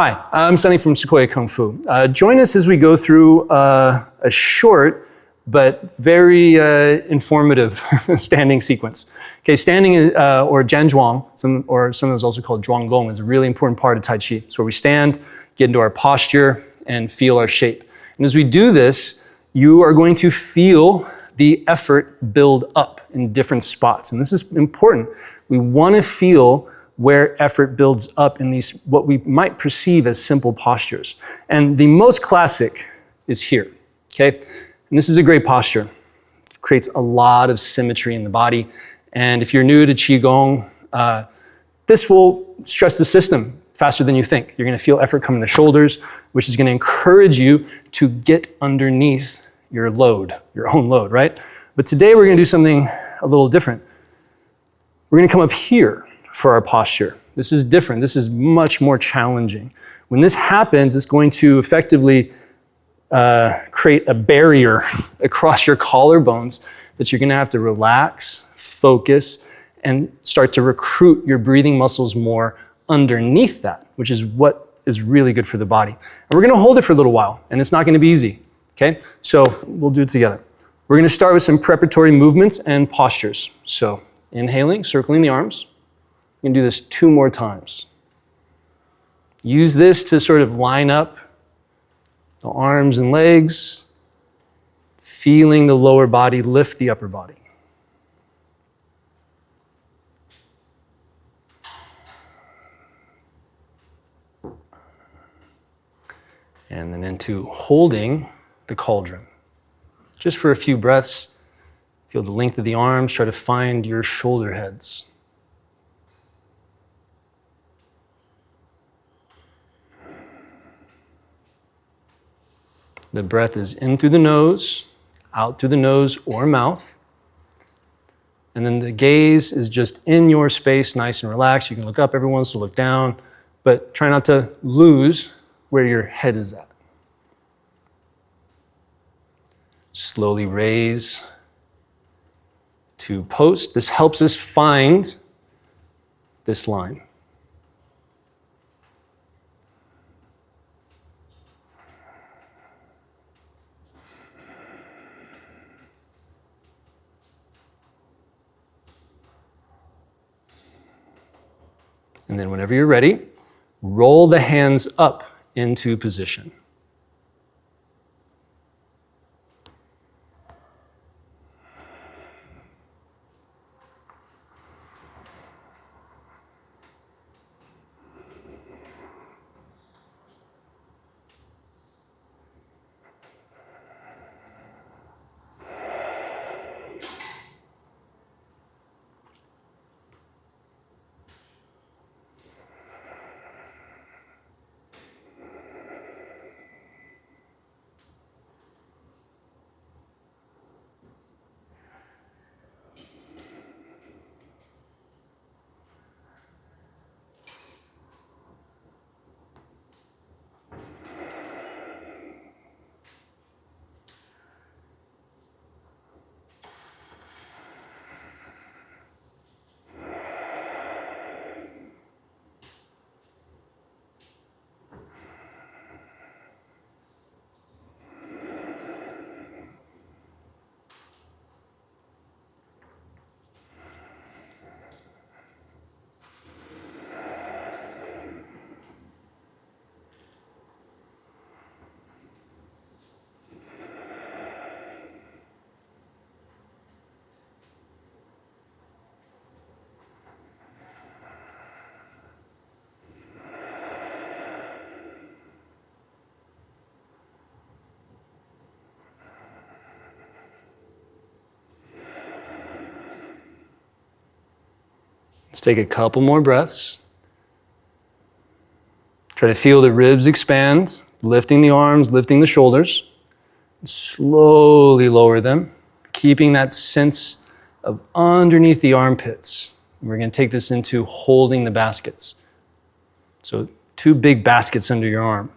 Hi, I'm Sunny from Sequoia Kung Fu. Join us as we go through a short but very informative standing sequence. Okay, standing or Zhuang, sometimes also called Zhuang is a really important part of Tai Chi. It's where we stand, get into our posture, and feel our shape. And as we do this, you are going to feel the effort build up in different spots. And this is important. We want to feel where effort builds up in these, what we might perceive as simple postures. And the most classic is here, okay? And this is a great posture. It creates a lot of symmetry in the body. And if you're new to Qigong, this will stress the system faster than you think. You're gonna feel effort come in the shoulders, which is gonna encourage you to get underneath your load, your own load, right? But today we're gonna do something a little different. We're gonna come up here for our posture. This is different. This is much more challenging. When this happens, it's going to effectively create a barrier across your collarbones that you're gonna have to relax, focus, and start to recruit your breathing muscles more underneath that, which is what is really good for the body. And we're gonna hold it for a little while, and it's not gonna be easy, okay? So we'll do it together. We're gonna start with some preparatory movements and postures. So inhaling, circling the arms. You can do this 2 more times. Use this to sort of line up the arms and legs, feeling the lower body lift the upper body. And then into holding the cauldron. Just for a few breaths, feel the length of the arms, try to find your shoulder heads. The breath is in through the nose, out through the nose or mouth. And then the gaze is just in your space, nice and relaxed. You can look up every once to look down, but try not to lose where your head is at. Slowly raise to post. This helps us find this line. And then whenever you're ready, roll the hands up into position. Let's take a couple more breaths. Try to feel the ribs expand, lifting the arms, lifting the shoulders. Slowly lower them, keeping that sense of underneath the armpits. We're going to take this into holding the baskets. So 2 big baskets under your arm,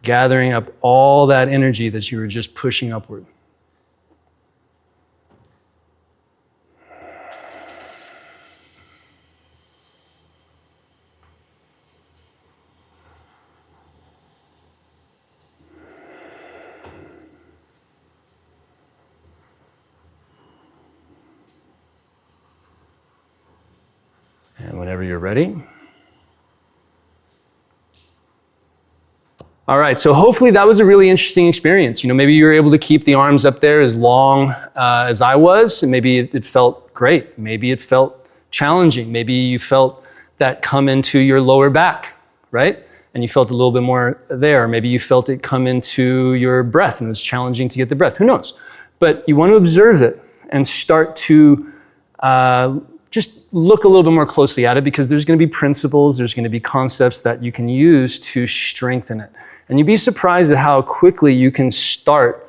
gathering up all that energy that you were just pushing upward. Whenever you're ready. All right, so hopefully that was a really interesting experience. Maybe you were able to keep the arms up there as long as I was, and maybe it felt great. Maybe it felt challenging. Maybe you felt that come into your lower back, right? And you felt a little bit more there. Maybe you felt it come into your breath and it was challenging to get the breath. Who knows? But you want to observe it and start to just look a little bit more closely at it, because there's going to be principles, there's going to be concepts that you can use to strengthen it. And you'd be surprised at how quickly you can start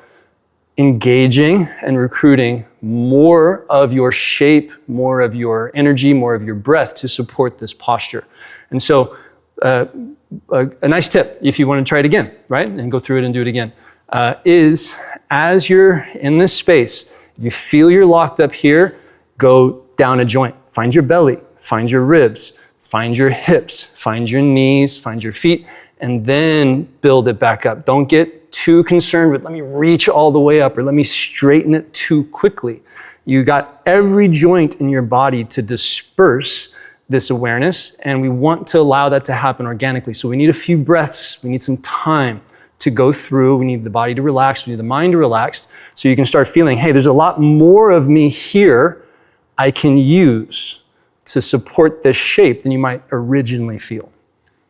engaging and recruiting more of your shape, more of your energy, more of your breath to support this posture. And so a nice tip, if you want to try it again, right, and go through it and do it again, is as you're in this space, if you feel you're locked up here, go down a joint. Find your belly, find your ribs, find your hips, find your knees, find your feet, and then build it back up. Don't get too concerned with, let me reach all the way up, or let me straighten it too quickly. You got every joint in your body to disperse this awareness, and we want to allow that to happen organically. So we need a few breaths, we need some time to go through, we need the body to relax, we need the mind to relax, so you can start feeling, hey, there's a lot more of me here I can use to support this shape than you might originally feel.